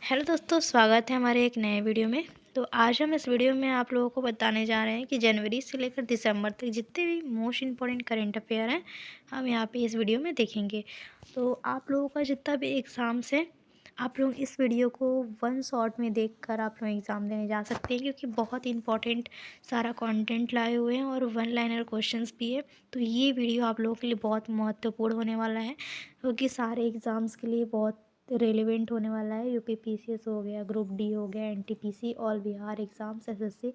Hello दोस्तों, स्वागत है हमारे एक नए वीडियो में। तो आज हम इस वीडियो में आप लोगों को बताने जा रहे हैं कि जनवरी से लेकर दिसंबर तक जितने भी मोस्ट इम्पॉर्टेंट करंट अफेयर हैं हम यहाँ पे इस वीडियो में देखेंगे। तो आप लोगों का जितना भी एग्ज़ाम्स है आप लोग इस वीडियो को वन शॉट में देखकर आप लोग एग्ज़ाम देने जा सकते हैं, क्योंकि बहुत इंपॉर्टेंट सारा कंटेंट लाए हुए हैं और वन लाइनर क्वेश्चंस भी है। तो ये वीडियो आप लोगों के लिए बहुत महत्वपूर्ण होने वाला है, क्योंकि सारे एग्ज़ाम्स के लिए बहुत रेलिवेंट होने वाला है। यूपी पीसीएस हो गया, ग्रुप डी हो गया, NTPC, all Bihar exams, SSC,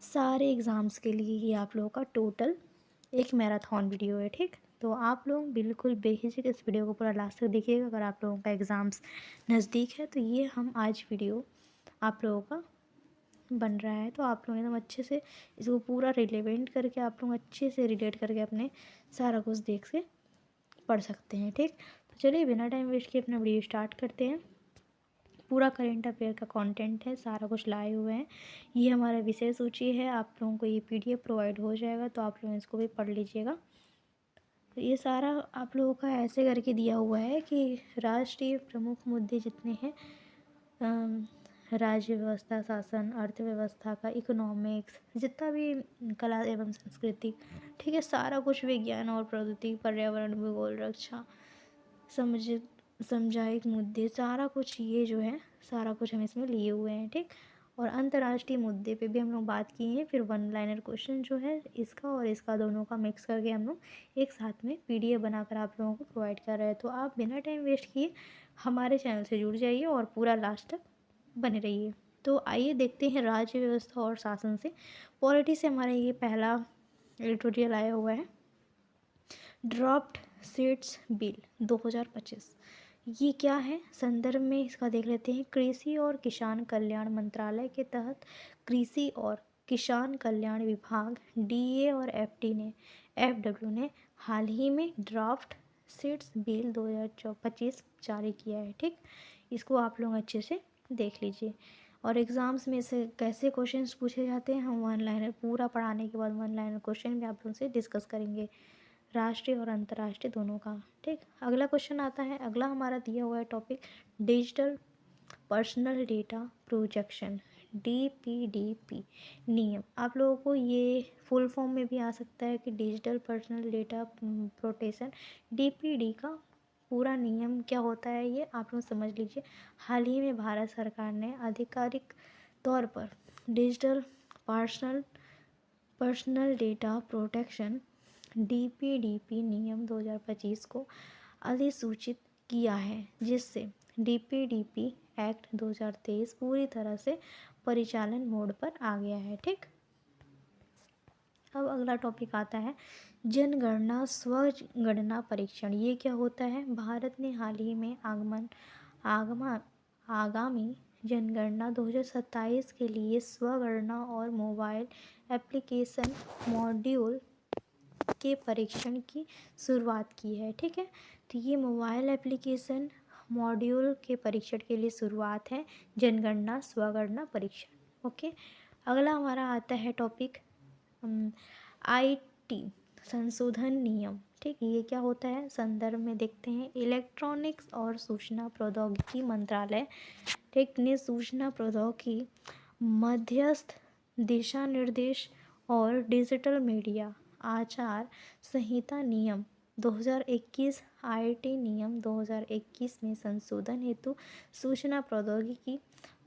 सारे एग्ज़ाम्स के लिए ये आप लोगों का टोटल एक मैराथन वीडियो है। ठीक, तो आप लोग बिल्कुल बेहिचक इस वीडियो को पूरा लास्ट तक देखिएगा। अगर आप लोगों का एग्ज़ाम्स नज़दीक है तो ये हम आज वीडियो आप लोगों का बन रहा है, तो आप लोग एकदम अच्छे से इसको पूरा रिलेवेंट करके आप लोग अच्छे से रिलेट करके अपने सारा कुछ देख के पढ़ सकते हैं। ठीक, तो चलिए बिना टाइम वेस्ट किए अपना वीडियो स्टार्ट करते हैं। पूरा करंट अफेयर का कंटेंट है, सारा कुछ लाए हुए हैं। ये हमारा विषय सूची है, आप लोगों को ये पीडीएफ प्रोवाइड हो जाएगा, तो आप लोग इसको भी पढ़ लीजिएगा। तो ये सारा आप लोगों का ऐसे करके दिया हुआ है कि राष्ट्रीय प्रमुख मुद्दे जितने हैं, राज्य व्यवस्था, शासन, अर्थव्यवस्था का, इकोनॉमिक्स, जितना भी कला एवं संस्कृति, ठीक है, सारा कुछ, विज्ञान और प्रौद्योगिकी, पर्यावरण, भूगोल, रक्षा, समझ सामुदायिक मुद्दे, सारा कुछ ये जो है सारा कुछ हम इसमें लिए हुए हैं। ठीक, और अंतर्राष्ट्रीय मुद्दे पे भी हम लोग बात किए हैं। फिर वन लाइनर क्वेश्चन जो है इसका और इसका दोनों का मिक्स करके हम लोग एक साथ में पीडीएफ बनाकर आप लोगों को प्रोवाइड कर रहे हैं। तो आप बिना टाइम वेस्ट किए हमारे चैनल से जुड़ जाइए और पूरा लास्ट तक बने रहिए। तो आइए देखते हैं राज्य व्यवस्था और शासन से, पॉलिटी से हमारा ये पहला एडिटोरियल आया हुआ है। ड्राफ्ट सीड्स बिल 2025 ये क्या है, संदर्भ में इसका देख लेते हैं। कृषि और किसान कल्याण मंत्रालय के तहत कृषि और किसान कल्याण विभाग डीए और एफडब्ल्यू ने हाल ही में ड्राफ्ट सीड्स बिल 2025 जारी किया है। ठीक, इसको आप लोग अच्छे से देख लीजिए। और एग्ज़ाम्स में से कैसे क्वेश्चंस पूछे जाते हैं हम वन लाइनर पूरा पढ़ाने के बाद वन लाइनर क्वेश्चन भी आप लोगों से डिस्कस करेंगे, राष्ट्रीय और अंतर्राष्ट्रीय दोनों का। ठीक, अगला क्वेश्चन आता है। अगला हमारा दिया हुआ है topic digital personal data protection, DPDP नियम। आप लोगों को ये फुल फॉर्म में भी आ सकता है कि digital personal data protection, DPD का पूरा नियम क्या होता है ये आप लोग समझ लीजिए। हाल ही में भारत सरकार ने आधिकारिक तौर पर digital personal personal data protection DPDP नियम 2025 को अधिसूचित किया है, जिससे डीपीडीपी एक्ट 2023 पूरी तरह से परिचालन मोड पर आ गया है। ठीक, अब अगला टॉपिक आता है जनगणना स्वगणना परीक्षण। ये क्या होता है, भारत ने हाल ही में आगामी जनगणना 2027 के लिए स्वगणना और मोबाइल एप्लीकेशन मॉड्यूल के परीक्षण की शुरुआत की है। ठीक है, तो ये मोबाइल एप्लीकेशन मॉड्यूल के परीक्षण के लिए शुरुआत है, जनगणना स्वगणना परीक्षण। ओके, अगला हमारा आता है टॉपिक आईटी संशोधन नियम। ठीक, ये क्या होता है, संदर्भ में देखते हैं। इलेक्ट्रॉनिक्स और सूचना प्रौद्योगिकी मंत्रालय ठीक ने सूचना प्रौद्योगिकी मध्यस्थ दिशा निर्देश और डिजिटल मीडिया आचार संहिता नियम 2021 आईटी नियम 2021 में संशोधन हेतु सूचना प्रौद्योगिकी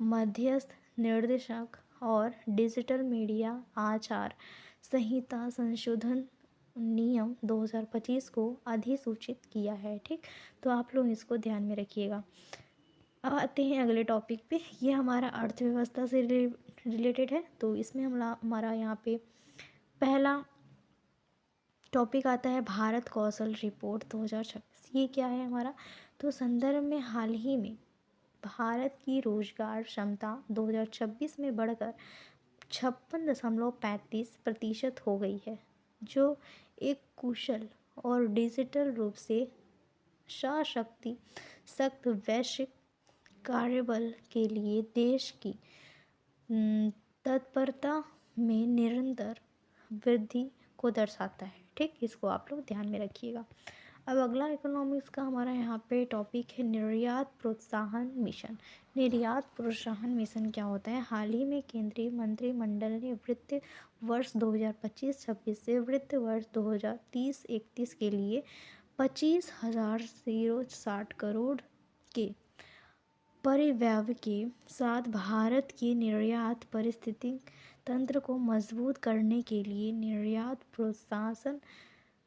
मध्यस्थ निर्देशक और डिजिटल मीडिया आचार संहिता संशोधन नियम 2025 को अधिसूचित किया है। ठीक, तो आप लोग इसको ध्यान में रखिएगा। अब आते हैं अगले टॉपिक पे। ये हमारा अर्थव्यवस्था से रिलेटेड है, तो इसमें हमारा यहाँ पे पहला टॉपिक आता है भारत कौशल रिपोर्ट 2026। ये क्या है हमारा, तो संदर्भ में हाल ही में भारत की रोजगार क्षमता 2026 में बढ़कर 56.35% हो गई है, जो एक कुशल और डिजिटल रूप से सशक्त वैश्विक कार्यबल के लिए देश की तत्परता में निरंतर वृद्धि को दर्शाता है। ठीक, इसको आप लोग ध्यान में रखिएगा। अब अगला इकोनॉमिक्स का हमारा यहाँ पे टॉपिक है निर्यात प्रोत्साहन मिशन। निर्यात प्रोत्साहन मिशन क्या होता है? हाल ही में केंद्रीय मंत्रिमंडल ने वित्त वर्ष 2025-26 से वित्त वर्ष 2030-31 के लिए 25,060 करोड़ के परिव्यय के साथ भारत के निर्यात पारिस्थितिक तंत्र को मजबूत करने के लिए निर्यात प्रोत्साहन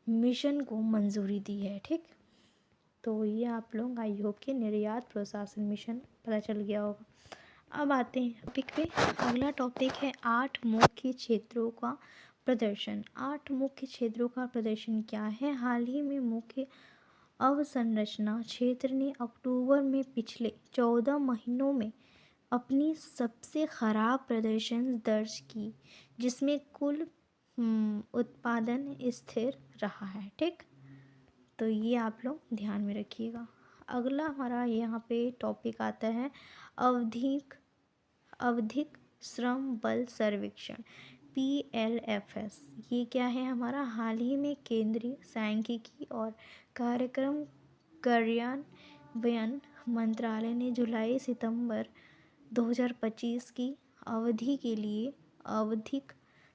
मिशन को मंजूरी दी है। ठीक, तो ये आप लोग आई होप के निर्यात प्रोत्साहन मिशन पता चल गया होगा। अब आते हैं टॉपिक पे। अगला टॉपिक है 8 मुख्य क्षेत्रों का प्रदर्शन। 8 मुख्य क्षेत्रों का प्रदर्शन क्या है? हाल ही में मुख्य अवसंरचना क्षेत्र ने अक्टूबर में पिछले 14 महीनों में अपनी सबसे खराब प्रदर्शन दर्ज की, जिसमें कुल उत्पादन स्थिर रहा है। ठीक, तो ये आप लोग ध्यान में रखिएगा। अगला हमारा यहाँ पे टॉपिक आता है आवधिक श्रम बल सर्वेक्षण PLFS। ये क्या है हमारा? हाल ही में केंद्रीय सांख्यिकी और कार्यक्रम कार्यान्वयन मंत्रालय ने जुलाई सितंबर 2025 की अवधि के लिए आवधिक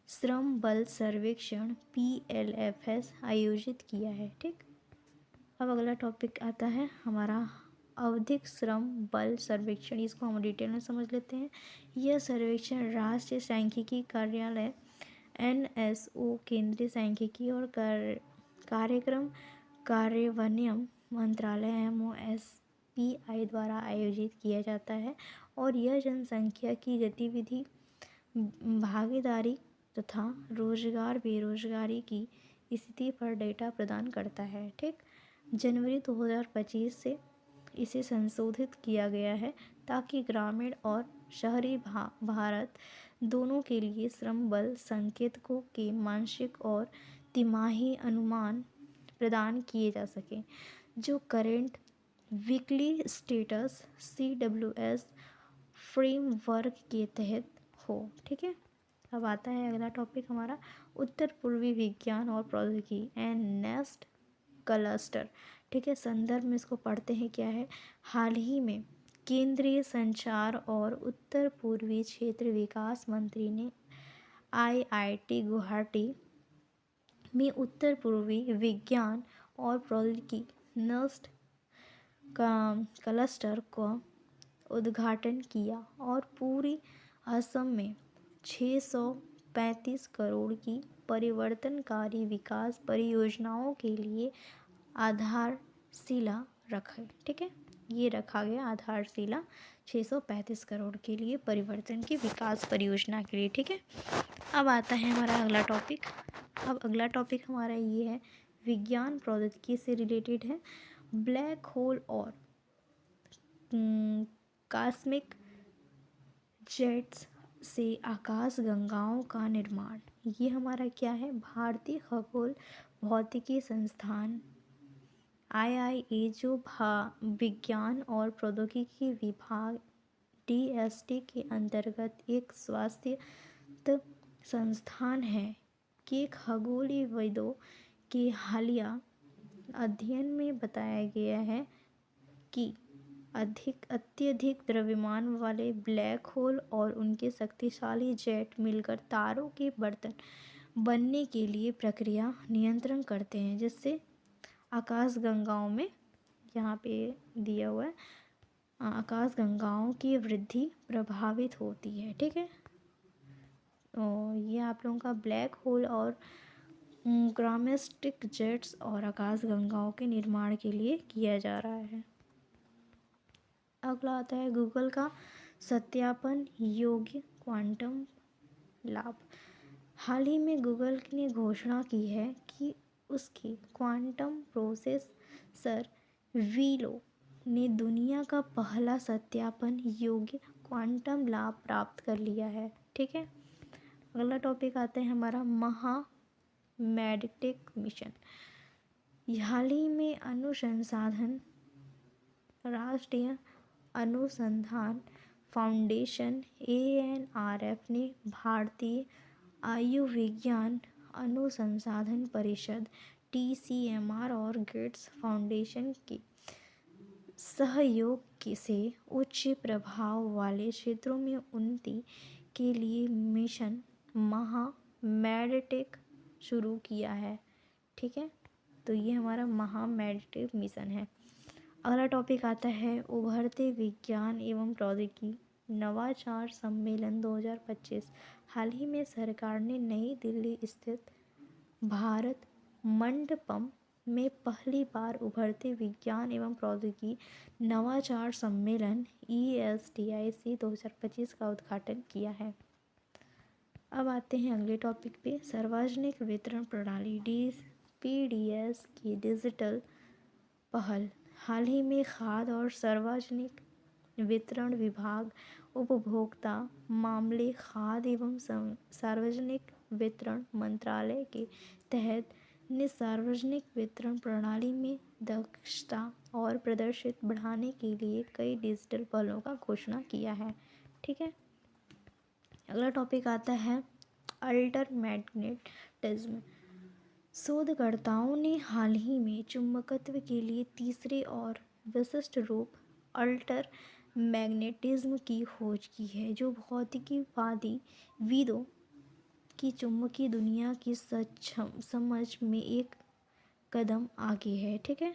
श्रम बल सर्वेक्षण PLFS आयोजित किया है। ठीक, अब अगला टॉपिक आता है हमारा आवधिक श्रम बल सर्वेक्षण। इसको हम डिटेल में समझ लेते हैं। यह सर्वेक्षण राष्ट्रीय सांख्यिकी कार्यालय NSO, केंद्रीय सांख्यिकी और कार्यक्रम कार्यान्वयन मंत्रालय MOSPI द्वारा आयोजित किया जाता है और यह जनसंख्या की गतिविधि, भागीदारी तथा रोजगार बेरोजगारी की स्थिति पर डेटा प्रदान करता है। ठीक, जनवरी 2025 से इसे संशोधित किया गया है ताकि ग्रामीण और शहरी भारत दोनों के लिए श्रम बल संकेतकों के मासिक और तिमाही अनुमान प्रदान किए जा सकें, जो current weekly status CWS framework के तहत हो। ठीक है, अब आता है अगला टॉपिक हमारा उत्तर पूर्वी विज्ञान और प्रौद्योगिकी एंड नेस्ट क्लस्टर। ठीक है, संदर्भ में इसको पढ़ते हैं क्या है। हाल ही में केंद्रीय संचार और उत्तर पूर्वी क्षेत्र विकास मंत्री ने IIT गुवाहाटी में उत्तर पूर्वी विज्ञान और प्रौद्योगिकी नेस्ट क्लस्टर का उद्घाटन किया और पूरी असम में 635 करोड़ की परिवर्तनकारी विकास परियोजनाओं के लिए आधारशिला रखा। ठीक है, ये रखा गया आधारशिला 635 करोड़ के लिए परिवर्तन की विकास परियोजना के लिए। ठीक है, अब आता है हमारा अगला टॉपिक। अब अगला टॉपिक हमारा ये है विज्ञान प्रौद्योगिकी से रिलेटेड है। ब्लैक होल और कॉस्मिक जेट्स से आकाश गंगाओं का निर्माण। ये हमारा क्या है? भारतीय खगोल भौतिकी संस्थान IIA, जो विज्ञान और प्रौद्योगिकी विभाग DST के अंतर्गत एक स्वायत्त संस्थान है, के खगोलविदों के हालिया अध्ययन में बताया गया है कि अत्यधिक द्रव्यमान वाले ब्लैक होल और उनके शक्तिशाली जेट मिलकर तारों के बर्तन बनने के लिए प्रक्रिया नियंत्रण करते हैं, जिससे आकाशगंगाओं में, यहाँ पे दिया हुआ है, आकाशगंगाओं की वृद्धि प्रभावित होती है। ठीक है, तो ये आप लोगों का ब्लैक होल और ग्रामेस्टिक जेट्स और आकाशगंगाओं के निर्माण के लिए किया जा रहा है। अगला आता है गूगल का सत्यापन योग्य क्वांटम लाभ। हाल ही में गूगल ने घोषणा की है कि उसके क्वांटम प्रोसेसर वीलो ने दुनिया का पहला सत्यापन योग्य क्वांटम लाभ प्राप्त कर लिया है। ठीक है, अगला टॉपिक आता है हमारा मेडटेक मिशन। हाल ही में राष्ट्रीय अनुसंधान फाउंडेशन ANRF ने भारतीय आयुर्विज्ञान अनुसंधान परिषद TCMR और गेट्स फाउंडेशन के सहयोग से उच्च प्रभाव वाले क्षेत्रों में उन्नति के लिए मिशन महामेडिटेक शुरू किया है। ठीक है, तो ये हमारा महामेडिटेक मिशन है। अगला टॉपिक आता है उभरते विज्ञान एवं प्रौद्योगिकी नवाचार सम्मेलन 2025। हाल ही में सरकार ने नई दिल्ली स्थित भारत मंडपम में पहली बार उभरते विज्ञान एवं प्रौद्योगिकी नवाचार सम्मेलन ESTIC 2025 का उद्घाटन किया है। अब आते हैं अगले टॉपिक पे, सार्वजनिक वितरण प्रणाली PDS की डिजिटल पहल। हाल ही में खाद्य और सार्वजनिक वितरण विभाग उपभोक्ता मामले खाद्य एवं सार्वजनिक वितरण मंत्रालय के तहत ने सार्वजनिक वितरण प्रणाली में दक्षता और प्रदर्शित बढ़ाने के लिए कई डिजिटल पहलों का घोषणा किया है। ठीक है, अगला टॉपिक आता है अल्टरमैग्नेटिज्म। शोधकर्ताओं ने हाल ही में चुंबकत्व के लिए तीसरे और विशिष्ट रूप अल्टर मैग्नेटिज्म की खोज की है, जो भौतिकीविदों की चुंबकीय दुनिया की समझ में एक कदम आगे है। ठीक है,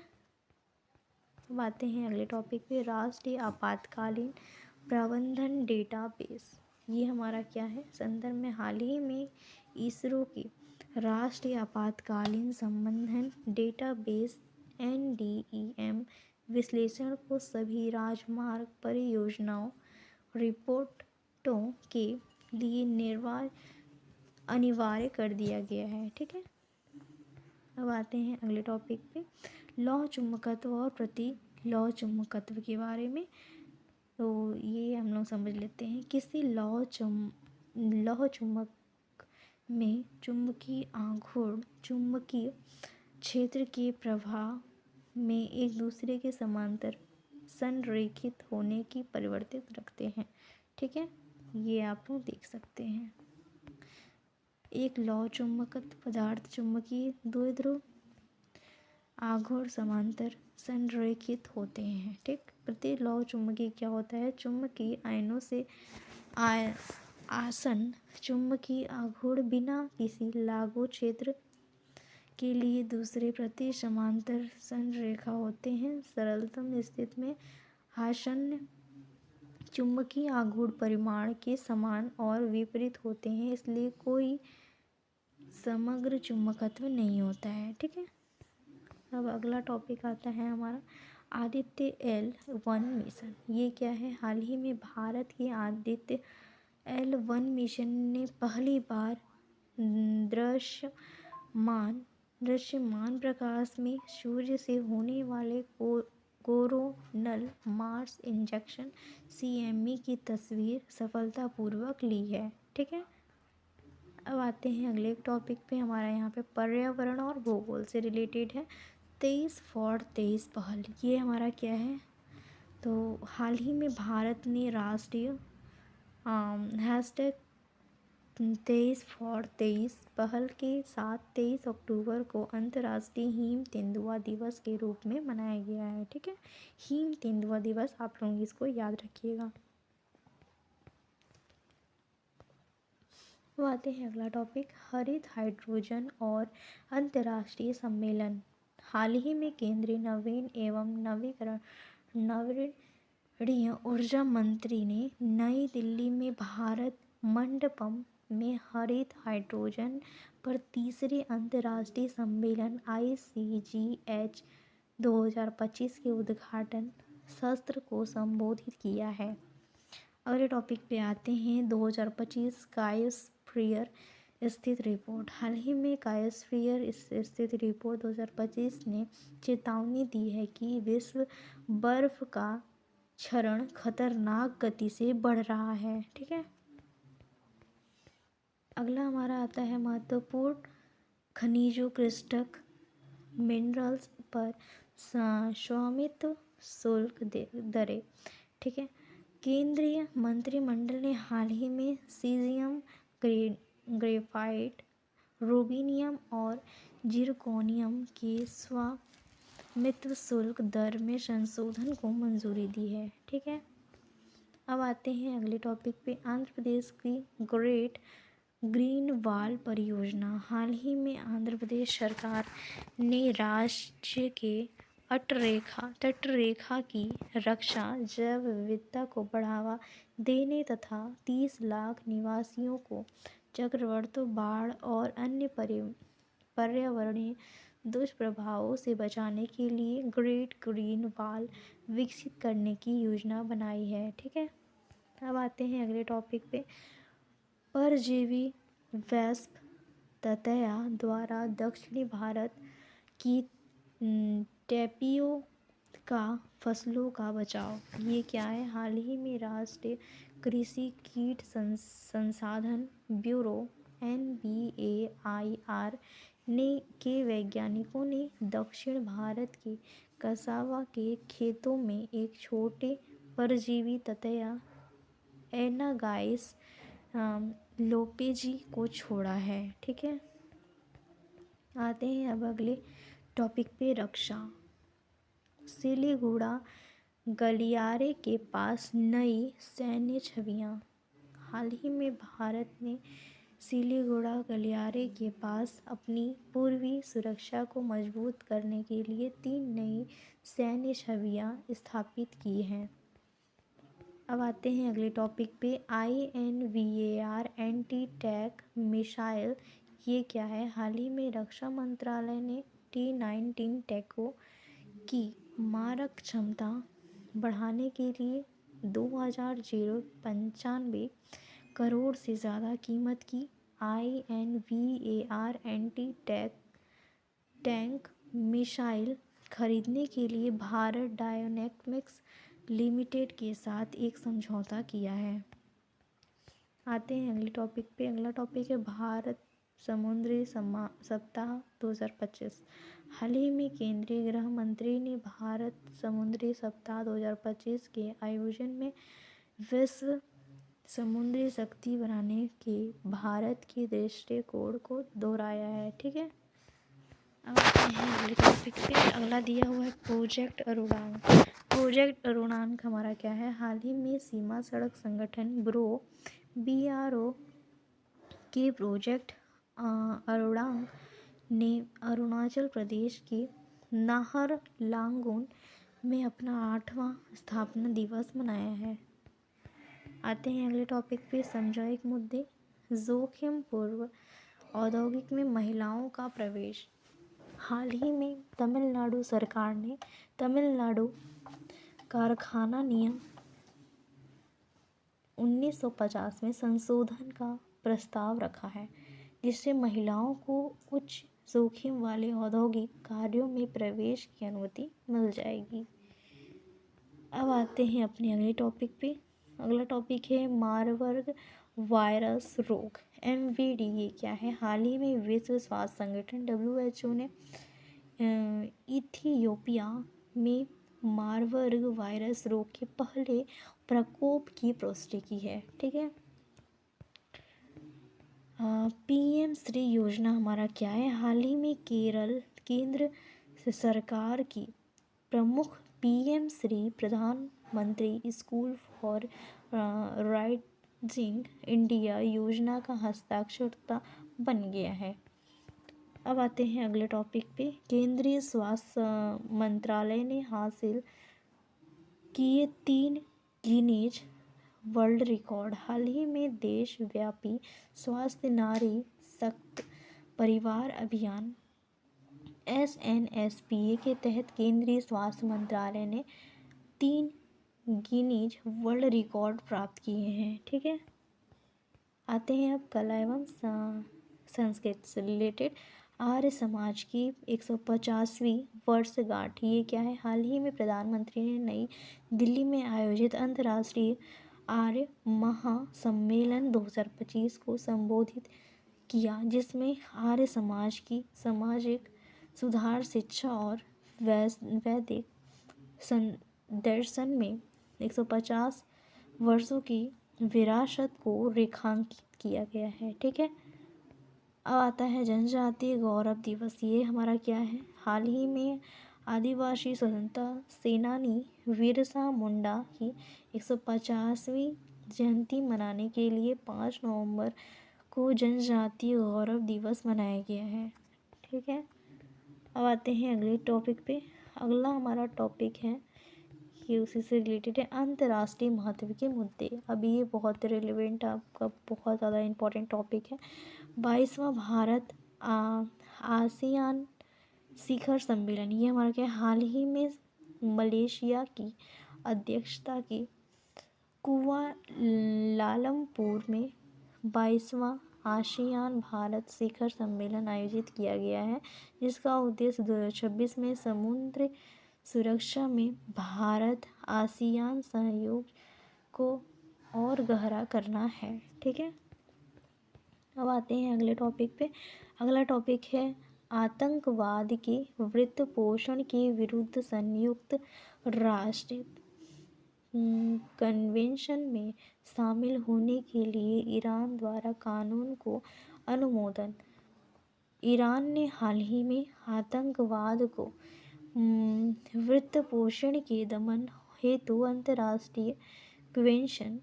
अब आते हैं अगले टॉपिक पे, राष्ट्रीय आपातकालीन प्रबंधन डेटाबेस। ये हमारा क्या है, संदर्भ में हाल ही में इसरो के राष्ट्रीय आपातकालीन संबंधन डेटाबेस NDEM विश्लेषण को सभी राजमार्ग परियोजनाओं रिपोर्टों के लिए अनिवार्य कर दिया गया है। ठीक है, अब आते हैं अगले टॉपिक पे, लौह चुंबकत्व और प्रति लौह चुंबकत्व के बारे में। तो ये हम लोग समझ लेते हैं। किसी लौह चुंबक में चुंबकीय आघूर्ण चुंबकीय क्षेत्र के प्रवाह में एक दूसरे के समांतर संरेखित होने की परिवर्तित रखते हैं। ठीक है, ये आप लोग देख सकते हैं। एक लौह चुंबकत्व पदार्थ चुंबकीय द्विध्रुव आघूर्ण समांतर संरेखित होते हैं। ठीक, प्रति लौह चुंबकीय क्या होता है, चुंबकीय आयनों से आसन्न चुंबकीय आघूर्ण बिना किसी लागू क्षेत्र के लिए दूसरे प्रति समांतर संरेखा होते हैं। सरलतम स्थिति में आसन्न चुंबकीय आघूर्ण परिमाण के समान और विपरीत होते हैं, इसलिए कोई समग्र चुंबकत्व नहीं होता है। ठीक है, अब अगला टॉपिक आता है हमारा आदित्य L1 मिशन। ये क्या है, हाल ही में भारत के आदित्य L1 मिशन ने पहली बार दृश्यमान प्रकाश में सूर्य से होने वाले कोरोनल मास इंजेक्शन CME की तस्वीर सफलतापूर्वक ली है। ठीक है, अब आते हैं अगले टॉपिक पे, हमारा यहाँ पे पर्यावरण और भूगोल से रिलेटेड है। 23 फॉर 23 पहल, ये हमारा क्या है, तो हाल ही में भारत ने राष्ट्रीय हैशटैग 23 फॉर 23 पहल के साथ 23 अक्टूबर को अंतर्राष्ट्रीय हिम तेंदुआ दिवस के रूप में मनाया गया है। ठीक है, हिम तेंदुआ दिवस, आप लोग इसको याद रखिएगा। अब आते हैं अगला टॉपिक, हरित हाइड्रोजन और अंतर्राष्ट्रीय सम्मेलन। हाल ही में केंद्रीय नवीन एवं नवीकरणीय ऊर्जा मंत्री ने नई दिल्ली में भारत मंडपम में हरित हाइड्रोजन पर तीसरे अंतर्राष्ट्रीय सम्मेलन ICGH 2025 के उद्घाटन सत्र को संबोधित किया है। अगले टॉपिक पे आते हैं 2025 कायोस्फीयर स्थित रिपोर्ट। हाल ही में कायोस्फीयर स्थित रिपोर्ट 2025 ने चेतावनी दी है कि विश्व बर्फ का क्षरण खतरनाक गति से बढ़ रहा है। ठीक है, अगला हमारा आता है महत्वपूर्ण खनिजों क्रिस्टल मिनरल्स पर स्वामित्व शुल्क दरें। ठीक है, केंद्रीय मंत्रिमंडल ने हाल ही में सीजियम ग्रेफाइट रूबिनियम और जिरकोनियम के स्वामित्व शुल्क दर में संशोधन को मंजूरी दी है। ठीक है, अब आते हैं अगले टॉपिक पे। आंध्र प्रदेश की ग्रेट ग्रीन वॉल परियोजना। हाल ही में आंध्र प्रदेश सरकार ने राज्य के तटरेखा की रक्षा, जैव विविधता को बढ़ावा देने तथा 30 लाख निवासियों को चक्रवातों, बाढ़ और अन्य पर्यावरणीय दुष्प्रभावों से बचाने के लिए ग्रेट ग्रीन वॉल विकसित करने की योजना बनाई है। ठीक है, अब आते हैं अगले टॉपिक पे। परजीवी वैस्प ततैया द्वारा दक्षिणी भारत की टेपियोका फसलों का बचाव। ये क्या है? हाल ही में राष्ट्रीय कृषि कीट संसाधन ब्यूरो NBAIR के वैज्ञानिकों ने दक्षिण भारत के कसावा के खेतों में एक छोटे परजीवी ततैया एनागाइस लोपेजी को छोड़ा है। ठीक है, आते हैं अब अगले टॉपिक पे। रक्षा। सिलीगुड़ा गलियारे के पास नई सैन्य छवियां। हाल ही में भारत ने सिलीगुड़ा गलियारे के पास अपनी पूर्वी सुरक्षा को मजबूत करने के लिए 3 नई सैन्य छवियां स्थापित की हैं। अब आते हैं अगले टॉपिक पे। INVAR anti tank missile. ये क्या है? हाल ही में रक्षा मंत्रालय ने T-19 टैंकों की मारक क्षमता बढ़ाने के लिए 2,095 करोड़ से ज़्यादा कीमत की INVAR एंटी टैंक मिसाइल खरीदने के लिए भारत डायनेमिक्स लिमिटेड के साथ एक समझौता किया है। आते हैं अगले टॉपिक पे। अगला टॉपिक है भारत समुद्री सप्ताह 2025। हाल ही में केंद्रीय गृह मंत्री ने भारत समुद्री सप्ताह 2025 के आयोजन में विश्व समुद्री शक्ति बनाने के भारत के दृष्टिकोण को दोहराया है। ठीक है, अब आते हैं अगले टॉपिक पे। अगला दिया हुआ है प्रोजेक्ट अरुणांक। प्रोजेक्ट अरुणांक हमारा क्या है? हाल ही में सीमा सड़क संगठन BRO के प्रोजेक्ट अरुणांक ने अरुणाचल प्रदेश के नाहरलागुन में अपना 8वां स्थापना दिवस मनाया है। आते हैं अगले टॉपिक पे। समसामयिक मुद्दे। जोखिम पूर्ण औद्योगिक में महिलाओं का प्रवेश। हाल ही में तमिलनाडु सरकार ने तमिलनाडु कारखाना नियम 1950 में संशोधन का प्रस्ताव रखा है, जिससे महिलाओं को उच्च जोखिम वाले औद्योगिक कार्यों में प्रवेश की अनुमति मिल जाएगी। अब आते हैं अपने अगले टॉपिक पे। अगला टॉपिक है मारबर्ग वायरस रोग। MVD ये क्या है? हाल ही में विश्व स्वास्थ्य संगठन WHO ने इथियोपिया में मारबर्ग वायरस रोग के पहले प्रकोप की पुष्टि की है। ठीक है, PM श्री योजना हमारा क्या है? हाल ही में केंद्र सरकार की प्रमुख PM श्री प्रधानमंत्री स्कूल फॉर राइजिंग इंडिया योजना का हस्ताक्षरता बन गया है। अब आते हैं अगले टॉपिक पे। केंद्रीय स्वास्थ्य मंत्रालय ने हासिल किए 3 गिनीज वर्ल्ड रिकॉर्ड। हाल ही में देशव्यापी स्वास्थ्य नारी शक्त परिवार अभियान SNSPA के तहत केंद्रीय स्वास्थ्य मंत्रालय ने 3 गिनीज वर्ल्ड रिकॉर्ड प्राप्त किए हैं। ठीक है, आते हैं अब कला एवं संस्कृति से रिलेटेड। आर्य समाज की 150वीं वर्षगांठ। ये क्या है? हाल ही में प्रधानमंत्री ने नई दिल्ली में आयोजित अंतर्राष्ट्रीय आर्य महासम्मेलन 2025 को संबोधित किया, जिसमें आर्य समाज की सामाजिक सुधार, शिक्षा और वैदिक दर्शन में 150 वर्षों की विरासत को रेखांकित किया गया है। ठीक है, अब आता है जनजातीय गौरव दिवस। ये हमारा क्या है, हाल ही में आदिवासी स्वतंत्रता सेनानी बिरसा मुंडा की 150वीं जयंती मनाने के लिए 5 नवंबर को जनजातीय गौरव दिवस मनाया गया है। ठीक है, अब आते हैं अगले टॉपिक पे। अगला हमारा टॉपिक है कि उसी से रिलेटेड है अंतर्राष्ट्रीय महत्व के मुद्दे। अभी ये बहुत रिलेवेंट, आपका बहुत ज़्यादा इम्पोर्टेंट टॉपिक है। 22वां भारत आसियान शिखर सम्मेलन, ये हमारा क्या, हाल ही में मलेशिया की अध्यक्षता की कुआलालंपुर में 22वां आसियान भारत शिखर सम्मेलन आयोजित किया गया है, जिसका उद्देश्य 2026 में समुद्र सुरक्षा में भारत आसियान सहयोग को और गहरा करना है। ठीक है, अब आते हैं अगले टॉपिक पे। अगला टॉपिक है आतंकवाद के वित्त पोषण के विरुद्ध संयुक्त राष्ट्र कन्वेंशन में शामिल होने के लिए ईरान द्वारा कानून को अनुमोदन। ईरान ने हाल ही में आतंकवाद को वित्त पोषण के दमन हेतु अंतर्राष्ट्रीय कन्वेंशन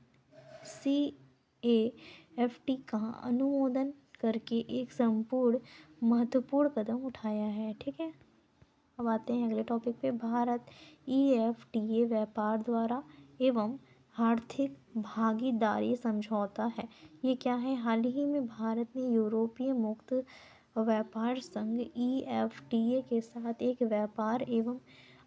CAFT का अनुमोदन करके एक संपूर्ण महत्वपूर्ण कदम उठाया है। ठीक है, अब आते हैं अगले टॉपिक पे। भारत EFTA व्यापार द्वारा एवं आर्थिक भागीदारी समझौता है। ये क्या है, हाल ही में भारत ने यूरोपीय मुक्त व्यापार संघ EFTA के साथ एक व्यापार एवं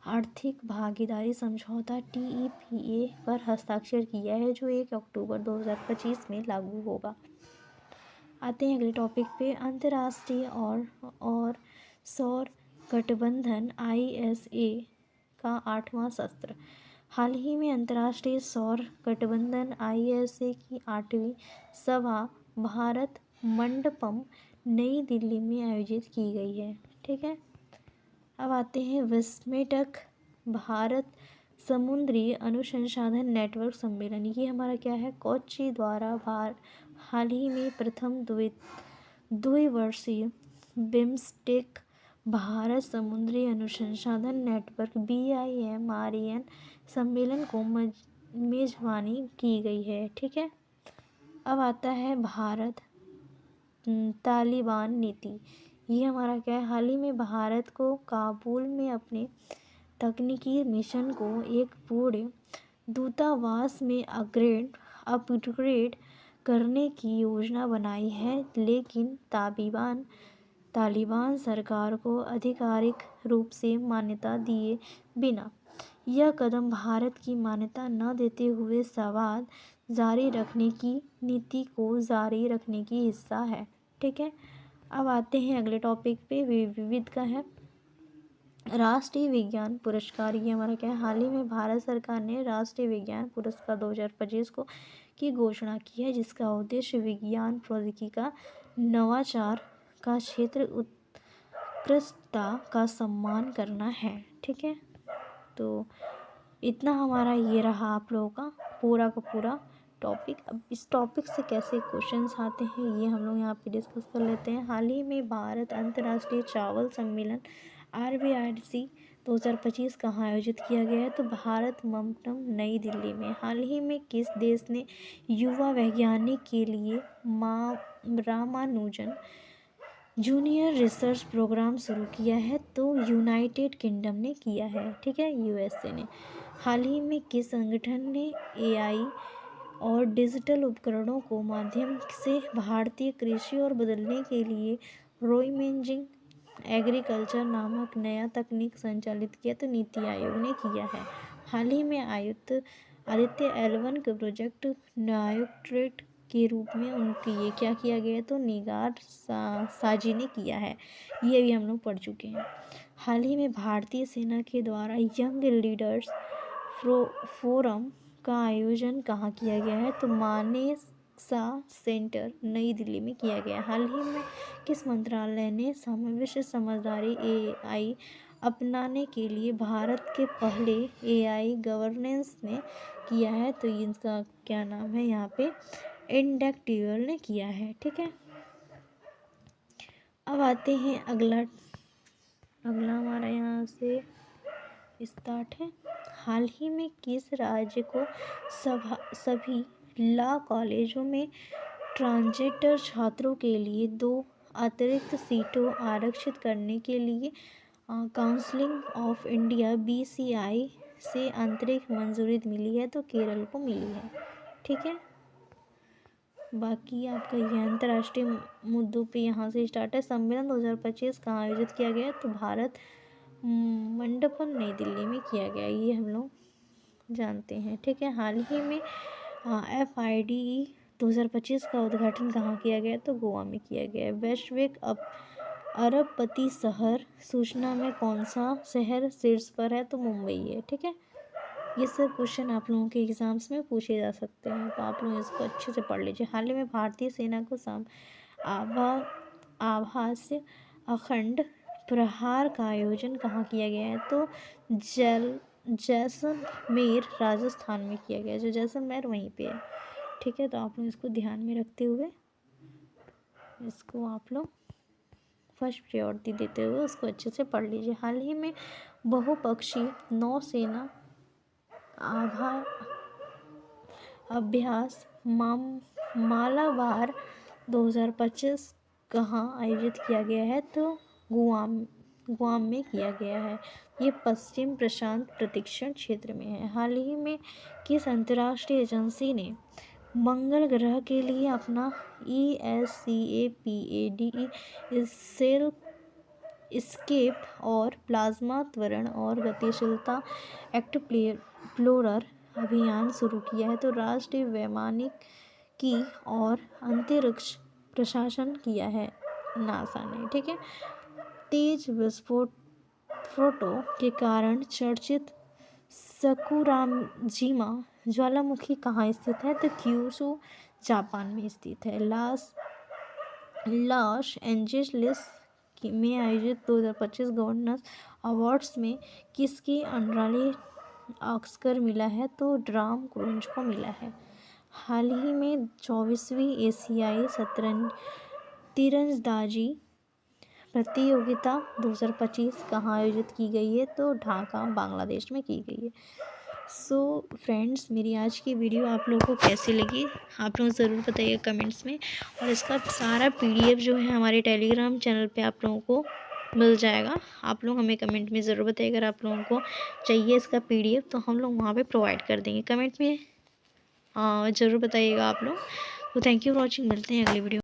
आर्थिक भागीदारी समझौता TEPA पर हस्ताक्षर किया है, जो 1 अक्टूबर 2025 में लागू होगा। आते हैं अगले टॉपिक पे। अंतर्राष्ट्रीय और सौर गठबंधन ISA का 8वां सत्र। हाल ही में अंतर्राष्ट्रीय सौर गठबंधन ISA की 8वीं सभा भारत मंडपम नई दिल्ली में आयोजित की गई है। ठीक है, अब आते हैं विस्मेटक भारत समुद्री अनुसंधान नेटवर्क सम्मेलन। ये हमारा क्या है, कोच्चि द्वारा हाल ही में प्रथम द्विवर्षीय बिम्स्टेक भारत समुद्री अनुसंधान नेटवर्क BIMRAN सम्मेलन को मेजबानी की गई है। ठीक है, अब आता है भारत तालिबान नीति। ये हमारा क्या है, हाल ही में भारत को काबुल में अपने तकनीकी मिशन को एक पूर्ण दूतावास में अपग्रेड करने की योजना बनाई है, लेकिन तालिबान सरकार को आधिकारिक रूप से मान्यता दिए बिना यह कदम भारत की मान्यता न देते हुए संवाद जारी रखने की नीति को जारी रखने की हिस्सा है। ठीक है, अब आते हैं अगले टॉपिक पे। विविध का है राष्ट्रीय विज्ञान पुरस्कार। ये हमारा क्या है, हाल ही में भारत सरकार ने राष्ट्रीय विज्ञान पुरस्कार 2025 की घोषणा की है, जिसका उद्देश्य विज्ञान प्रौद्योगिकी का नवाचार का क्षेत्र उत्कृष्टता का सम्मान करना है। ठीक है, तो इतना हमारा ये रहा आप लोगों का पूरा टॉपिक। अब इस टॉपिक से कैसे क्वेश्चंस आते हैं, ये हम लोग यहाँ पे डिस्कस कर लेते हैं। हाल ही में भारत अंतर्राष्ट्रीय चावल सम्मेलन RBIC 2025 कहाँ आयोजित किया गया है, तो भारत मंडपम नई दिल्ली में। हाल ही में किस देश ने युवा वैज्ञानिक के लिए रामानुजन जूनियर रिसर्च प्रोग्राम शुरू किया है, तो यूनाइटेड किंगडम ने किया है। ठीक है, USA ने। हाल ही में किस संगठन ने AI और डिजिटल उपकरणों को माध्यम से भारतीय कृषि और बदलने के लिए रोइमेजिंग एग्रीकल्चर नामक नया तकनीक संचालित किया, तो नीति आयोग ने किया है। हाल ही में आदित्य L1 के प्रोजेक्ट डायरेक्टरेट के रूप में उनकी ये क्या किया गया है, तो निगार साजी ने किया है। ये भी हम लोग पढ़ चुके हैं। हाल ही में भारतीय सेना के द्वारा यंग लीडर्स फोरम का आयोजन कहाँ किया गया है, तो मानेसा सेंटर नई दिल्ली में किया गया। हाल ही में किस मंत्रालय ने समावेशी समझदारी AI अपनाने के लिए भारत के पहले AI गवर्नेंस में किया है, तो इनका क्या नाम है, यहाँ पे इंडेक्टिवल ने किया है। ठीक है, अब आते हैं अगला हमारा यहाँ से स्टार्ट है। हाल ही में किस राज्य को सभी लॉ कॉलेजों में ट्रांसजेंडर छात्रों के लिए 2 अतिरिक्त सीटों आरक्षित करने के लिए काउंसिल ऑफ इंडिया BCI से आंतरिक मंजूरी मिली है? तो केरल को मिली है। ठीक है, बाकी आपका ये अंतर्राष्ट्रीय मुद्दों पे यहाँ से स्टार्ट है। सम्मेलन 2025 कहाँ आयोजित किया गया है? तो भारत मंडपम नई दिल्ली में किया गया, ये हम लोग जानते हैं। ठीक है, हाल ही में FIDE 2025 का उद्घाटन कहाँ किया गया? तो गोवा में किया गया है। वैश्विक अरबपति शहर सूचना में कौन सा शहर शीर्ष पर है? तो मुंबई है। ठीक है, ये सब क्वेश्चन आप लोगों के एग्जाम्स में पूछे जा सकते हैं, तो आप लोग इसको अच्छे से पढ़ लीजिए। हाल ही में भारतीय सेना को आभासी अखंड प्रहार का आयोजन कहाँ किया गया है? तो जैसलमेर राजस्थान में किया गया है, जो जैसलमेर वहीं पे है। ठीक है, तो आप लोग इसको ध्यान में रखते हुए इसको आप लोग फर्स्ट प्रायोरिटी देते हुए उसको अच्छे से पढ़ लीजिए। हाल ही में बहुपक्षीय नौसेना अभ्यास मालाबार 2025 कहाँ आयोजित किया गया है? तो गुआम में किया गया है। ये पश्चिम प्रशांत प्रशिक्षण क्षेत्र में है। हाल ही में किस अंतर्राष्ट्रीय एजेंसी ने मंगल ग्रह के लिए अपना ESCAPADE सेल स्केप और प्लाज्मा त्वरण और गतिशीलता एक्सप्लोरर अभियान शुरू किया है? तो राष्ट्रीय वैमानिकी और अंतरिक्ष प्रशासन किया है, नासा ने। ठीक है, तेज विस्फोटों के कारण चर्चित सकुराजिमा ज्वालामुखी कहाँ स्थित है? तो क्यूशू जापान में स्थित है। लॉस एंजेलिस में आयोजित 2025 गवर्नेंस अवार्ड्स में किसकी ऑनररी ऑस्कर मिला है? तो ड्राम क्रूज को मिला है। हाल ही में 24वीं एशियाई तीरंदाजी प्रतियोगिता 2025 कहाँ आयोजित की गई है? तो ढाका बांग्लादेश में की गई है। सो फ्रेंड्स, मेरी आज की वीडियो आप लोगों को कैसी लगी आप लोग ज़रूर बताइए कमेंट्स में। और इसका सारा PDF जो है हमारे टेलीग्राम चैनल पे आप लोगों को मिल जाएगा। आप लोग हमें कमेंट में ज़रूर बताइए, अगर आप लोगों को चाहिए इसका PDF तो हम लोग वहाँ पे प्रोवाइड कर देंगे। कमेंट में ज़रूर बताइएगा आप लोग। तो थैंक यू फॉर वॉचिंग, मिलते हैं अगली वीडियो।